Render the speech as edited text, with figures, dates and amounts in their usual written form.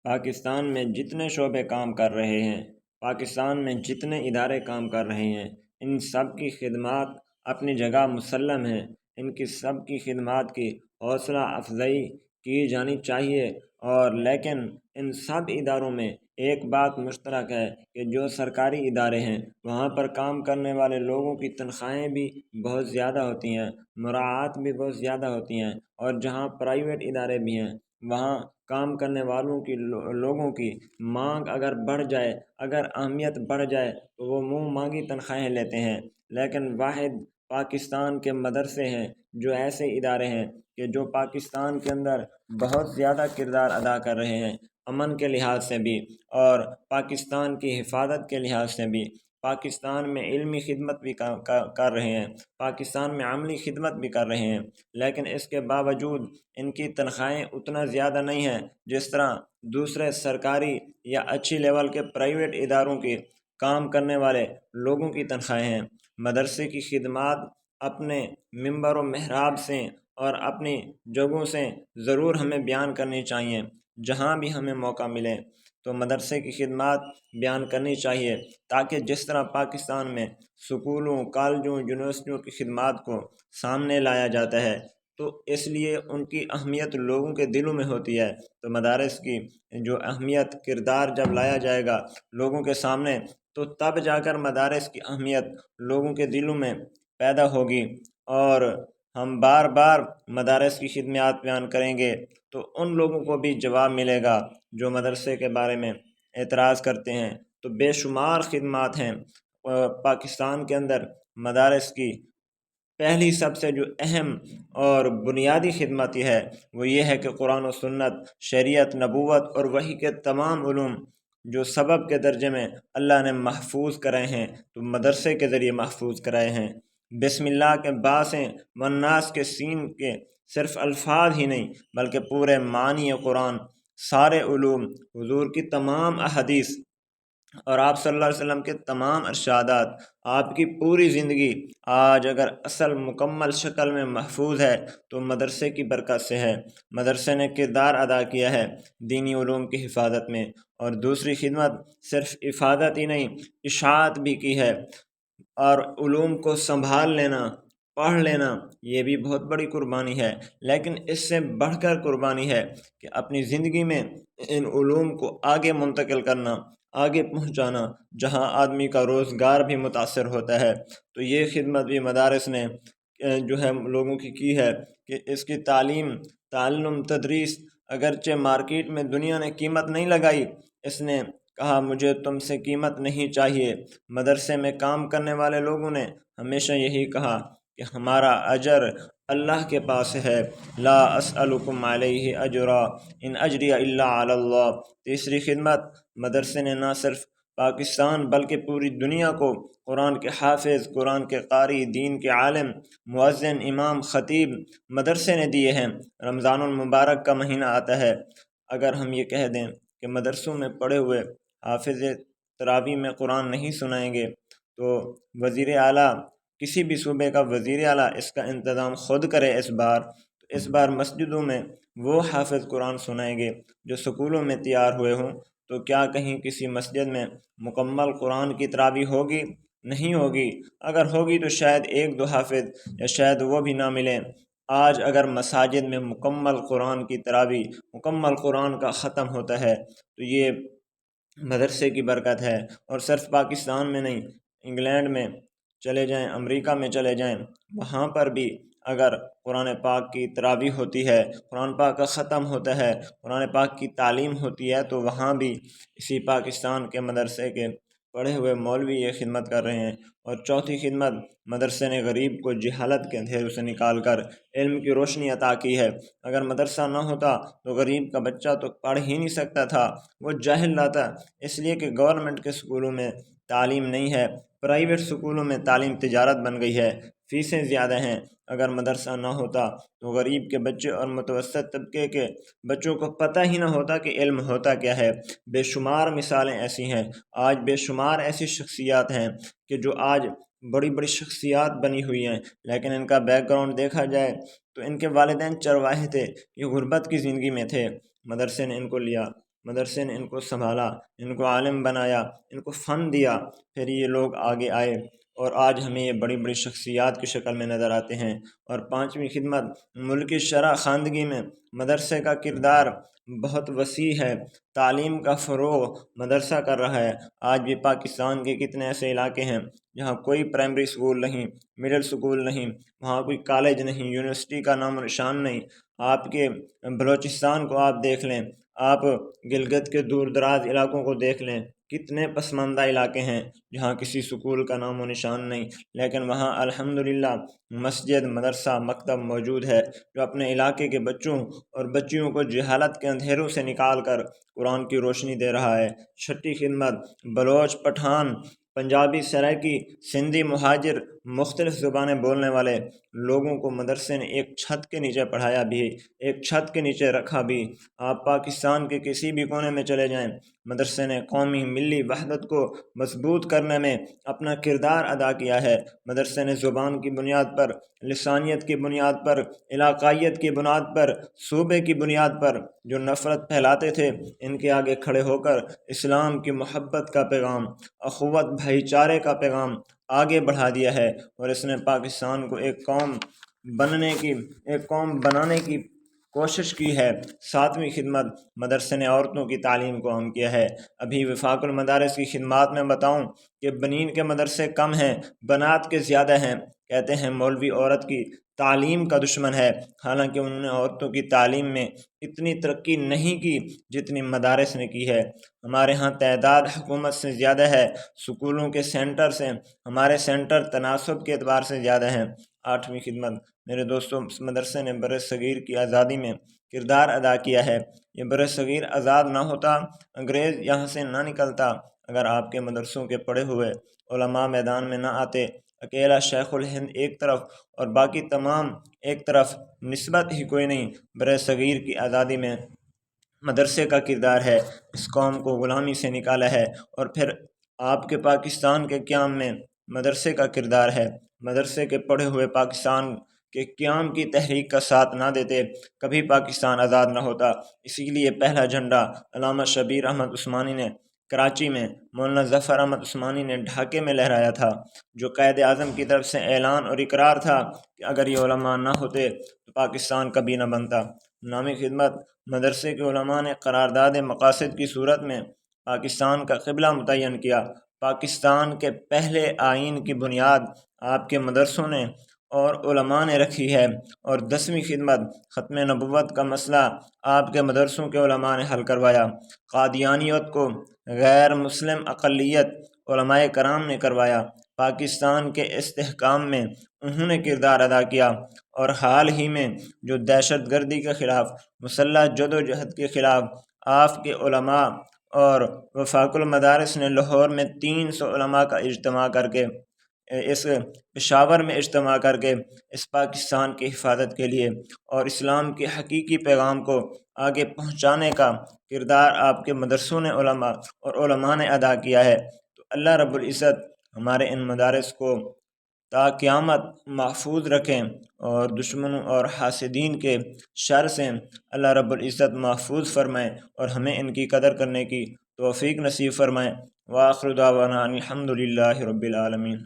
پاکستان میں جتنے شعبے کام کر رہے ہیں، پاکستان میں جتنے ادارے کام کر رہے ہیں، ان سب کی خدمات اپنی جگہ مسلم ہیں۔ ان کی سب کی خدمات کی حوصلہ افزائی کی جانی چاہیے، اور لیکن ان سب اداروں میں ایک بات مشترک ہے کہ جو سرکاری ادارے ہیں وہاں پر کام کرنے والے لوگوں کی تنخواہیں بھی بہت زیادہ ہوتی ہیں، مراعات بھی بہت زیادہ ہوتی ہیں، اور جہاں پرائیویٹ ادارے بھی ہیں وہاں کام کرنے والوں کی لوگوں کی مانگ اگر بڑھ جائے، اگر اہمیت بڑھ جائے تو وہ منہ مانگی تنخواہیں لیتے ہیں۔ لیکن واحد پاکستان کے مدرسے ہیں جو ایسے ادارے ہیں کہ جو پاکستان کے اندر بہت زیادہ کردار ادا کر رہے ہیں، امن کے لحاظ سے بھی اور پاکستان کی حفاظت کے لحاظ سے بھی۔ پاکستان میں علمی خدمت بھی کر رہے ہیں، پاکستان میں عملی خدمت بھی کر رہے ہیں، لیکن اس کے باوجود ان کی تنخواہیں اتنا زیادہ نہیں ہیں جس طرح دوسرے سرکاری یا اچھی لیول کے پرائیویٹ اداروں کی کام کرنے والے لوگوں کی تنخواہیں ہیں۔ مدرسے کی خدمات اپنے ممبر و محراب سے اور اپنی جگہوں سے ضرور ہمیں بیان کرنی چاہیے، جہاں بھی ہمیں موقع ملے تو مدرسے کی خدمات بیان کرنی چاہیے، تاکہ جس طرح پاکستان میں سکولوں، کالجوں، یونیورسٹیوں کی خدمات کو سامنے لایا جاتا ہے تو اس لیے ان کی اہمیت لوگوں کے دلوں میں ہوتی ہے، تو مدارس کی جو اہمیت کردار جب لایا جائے گا لوگوں کے سامنے تو تب جا کر مدارس کی اہمیت لوگوں کے دلوں میں پیدا ہوگی، اور ہم بار بار مدارس کی خدمات بیان کریں گے تو ان لوگوں کو بھی جواب ملے گا جو مدرسے کے بارے میں اعتراض کرتے ہیں۔ تو بے شمار خدمات ہیں پاکستان کے اندر مدارس کی۔ پہلی سب سے جو اہم اور بنیادی خدمت یہ ہے وہ یہ ہے کہ قرآن و سنت، شریعت، نبوت اور وحی کے تمام علوم جو سبب کے درجے میں اللہ نے محفوظ کرائے ہیں تو مدرسے کے ذریعے محفوظ کرائے ہیں۔ بسم اللہ کے با سے والناس کے سین کے صرف الفاظ ہی نہیں بلکہ پورے معنی قرآن، سارے علوم، حضور کی تمام احادیث اور آپ صلی اللہ علیہ وسلم کے تمام ارشادات، آپ کی پوری زندگی آج اگر اصل مکمل شکل میں محفوظ ہے تو مدرسے کی برکت سے ہے۔ مدرسے نے کردار ادا کیا ہے دینی علوم کی حفاظت میں، اور دوسری خدمت صرف حفاظت ہی نہیں، اشاعت بھی کی ہے، اور علوم کو سنبھال لینا، پڑھ لینا یہ بھی بہت بڑی قربانی ہے۔ لیکن اس سے بڑھ کر قربانی ہے کہ اپنی زندگی میں ان علوم کو آگے منتقل کرنا، آگے پہنچانا، جہاں آدمی کا روزگار بھی متاثر ہوتا ہے۔ تو یہ خدمت بھی مدارس نے جو ہے لوگوں کی ہے کہ اس کی تعلم، تدریس، اگرچہ مارکیٹ میں دنیا نے قیمت نہیں لگائی، اس نے کہا مجھے تم سے قیمت نہیں چاہیے۔ مدرسے میں کام کرنے والے لوگوں نے ہمیشہ یہی کہا کہ ہمارا اجر اللہ کے پاس ہے، لا اسألکم علیہ اجرا ان اجری الا علی اللہ۔ تیسری خدمت، مدرسے نے نہ صرف پاکستان بلکہ پوری دنیا کو قرآن کے حافظ، قرآن کے قاری، دین کے عالم، مؤذن، امام، خطیب مدرسے نے دیے ہیں۔ رمضان المبارک کا مہینہ آتا ہے، اگر ہم یہ کہہ دیں کہ مدرسوں میں پڑھے ہوئے حافظ تراویح میں قرآن نہیں سنائیں گے تو وزیر اعلیٰ، کسی بھی صوبے کا وزیر اعلیٰ اس کا انتظام خود کرے اس بار مسجدوں میں وہ حافظ قرآن سنائیں گے جو سکولوں میں تیار ہوئے ہوں، تو کیا کہیں کسی مسجد میں مکمل قرآن کی تراویح ہوگی؟ نہیں ہوگی۔ اگر ہوگی تو شاید ایک دو حافظ یا شاید وہ بھی نہ ملیں۔ آج اگر مساجد میں مکمل قرآن کی تراویح، مکمل قرآن کا ختم ہوتا ہے تو یہ مدرسے کی برکت ہے۔ اور صرف پاکستان میں نہیں، انگلینڈ میں چلے جائیں، امریکہ میں چلے جائیں، وہاں پر بھی اگر قرآن پاک کی تراویح ہوتی ہے، قرآن پاک کا ختم ہوتا ہے، قرآن پاک کی تعلیم ہوتی ہے، تو وہاں بھی اسی پاکستان کے مدرسے کے پڑھے ہوئے مولوی یہ خدمت کر رہے ہیں۔ اور چوتھی خدمت، مدرسے نے غریب کو جہالت کے اندھیروں سے نکال کر علم کی روشنی عطا کی ہے۔ اگر مدرسہ نہ ہوتا تو غریب کا بچہ تو پڑھ ہی نہیں سکتا تھا، وہ جاہل رہتا، اس لیے کہ گورنمنٹ کے سکولوں میں تعلیم نہیں ہے، پرائیویٹ سکولوں میں تعلیم تجارت بن گئی ہے، فیسیں زیادہ ہیں۔ اگر مدرسہ نہ ہوتا تو غریب کے بچے اور متوسط طبقے کے بچوں کو پتہ ہی نہ ہوتا کہ علم ہوتا کیا ہے۔ بے شمار مثالیں ایسی ہیں، آج بے شمار ایسی شخصیات ہیں کہ جو آج بڑی بڑی شخصیات بنی ہوئی ہیں، لیکن ان کا بیک گراؤنڈ دیکھا جائے تو ان کے والدین چرواہے تھے، یہ غربت کی زندگی میں تھے، مدرسے نے ان کو لیا، مدرسے نے ان کو سنبھالا، ان کو عالم بنایا، ان کو فن دیا، پھر یہ لوگ آگے آئے اور آج ہمیں یہ بڑی بڑی شخصیات کی شکل میں نظر آتے ہیں۔ اور پانچویں خدمت، ملکی شرح خواندگی میں مدرسے کا کردار بہت وسیع ہے۔ تعلیم کا فروغ مدرسہ کر رہا ہے۔ آج بھی پاکستان کے کتنے ایسے علاقے ہیں جہاں کوئی پرائمری اسکول نہیں، مڈل اسکول نہیں، وہاں کوئی کالج نہیں، یونیورسٹی کا نام و نشان نہیں۔ آپ کے بلوچستان کو آپ دیکھ لیں، آپ گلگت کے دور دراز علاقوں کو دیکھ لیں، کتنے پسماندہ علاقے ہیں جہاں کسی سکول کا نام و نشان نہیں، لیکن وہاں الحمدللہ مسجد، مدرسہ، مکتب موجود ہے جو اپنے علاقے کے بچوں اور بچیوں کو جہالت کے اندھیروں سے نکال کر قرآن کی روشنی دے رہا ہے۔ چھٹی خدمت، بلوچ، پٹھان، پنجابی، سرائکی، سندھی، مہاجر، مختلف زبانیں بولنے والے لوگوں کو مدرسے نے ایک چھت کے نیچے پڑھایا بھی، ایک چھت کے نیچے رکھا بھی۔ آپ پاکستان کے کسی بھی کونے میں چلے جائیں، مدرسے نے قومی ملی وحدت کو مضبوط کرنے میں اپنا کردار ادا کیا ہے۔ مدرسے نے زبان کی بنیاد پر، لسانیت کی بنیاد پر، علاقائیت کی بنیاد پر، صوبے کی بنیاد پر جو نفرت پھیلاتے تھے، ان کے آگے کھڑے ہو کر اسلام کی محبت کا پیغام، اخوت، بھائی چارے کا پیغام آگے بڑھا دیا ہے، اور اس نے پاکستان کو ایک قوم بنانے کی کوشش کی ہے۔ ساتویں خدمت، مدرسے نے عورتوں کی تعلیم کو عام کیا ہے۔ ابھی وفاق المدارس کی خدمات میں بتاؤں کہ بنین کے مدرسے کم ہیں، بنات کے زیادہ ہیں۔ کہتے ہیں مولوی عورت کی تعلیم کا دشمن ہے، حالانکہ انہوں نے عورتوں کی تعلیم میں اتنی ترقی نہیں کی جتنی مدارس نے کی ہے۔ ہمارے ہاں تعداد حکومت سے زیادہ ہے، سکولوں کے سینٹر سے ہمارے سینٹر تناسب کے اعتبار سے زیادہ ہیں۔ آٹھویں خدمت، میرے دوستوں، مدرسے نے بر صغیر کی آزادی میں کردار ادا کیا ہے۔ یہ بر صغیر آزاد نہ ہوتا، انگریز یہاں سے نہ نکلتا، اگر آپ کے مدرسوں کے پڑھے ہوئے علماء میدان میں نہ آتے۔ اکیلا شیخ الہند ایک طرف اور باقی تمام ایک طرف، نسبت ہی کوئی نہیں۔ بر صغیر کی آزادی میں مدرسے کا کردار ہے، اس قوم کو غلامی سے نکالا ہے، اور پھر آپ کے پاکستان کے قیام میں مدرسے کا کردار ہے۔ مدرسے کے پڑھے ہوئے پاکستان کے قیام کی تحریک کا ساتھ نہ دیتے، کبھی پاکستان آزاد نہ ہوتا۔ اسی لیے پہلا جھنڈا علامہ شبیر احمد عثمانی نے کراچی میں، مولانا ظفر احمد عثمانی نے ڈھاکے میں لہرایا تھا، جو قائد اعظم کی طرف سے اعلان اور اقرار تھا کہ اگر یہ علماء نہ ہوتے تو پاکستان کبھی نہ بنتا۔ نامی خدمت، مدرسے کے علماء نے قرارداد مقاصد کی صورت میں پاکستان کا قبلہ متعین کیا۔ پاکستان کے پہلے آئین کی بنیاد آپ کے مدرسوں نے اور علماء نے رکھی ہے۔ اور 10ویں خدمت، ختم نبوت کا مسئلہ آپ کے مدرسوں کے علماء نے حل کروایا۔ قادیانیت کو غیر مسلم اقلیت علماء کرام نے کروایا۔ پاکستان کے استحکام میں انہوں نے کردار ادا کیا، اور حال ہی میں جو دہشت گردی کے خلاف مسلح جدوجہد کے خلاف آپ کے علماء اور وفاق المدارس نے لاہور میں 300 علماء کا اجتماع کر کے، اس پشاور میں اجتماع کر کے اس پاکستان کی حفاظت کے لیے اور اسلام کے حقیقی پیغام کو آگے پہنچانے کا کردار آپ کے مدرسوں نے علماء نے ادا کیا ہے۔ تو اللہ رب العزت ہمارے ان مدارس کو تا قیامت محفوظ رکھیں، اور دشمنوں اور حاسدین کے شر سے اللہ رب العزت محفوظ فرمائیں، اور ہمیں ان کی قدر کرنے کی توفیق نصیب فرمائیں۔ وآخر دعوانا ان الحمد للہ رب العالمین۔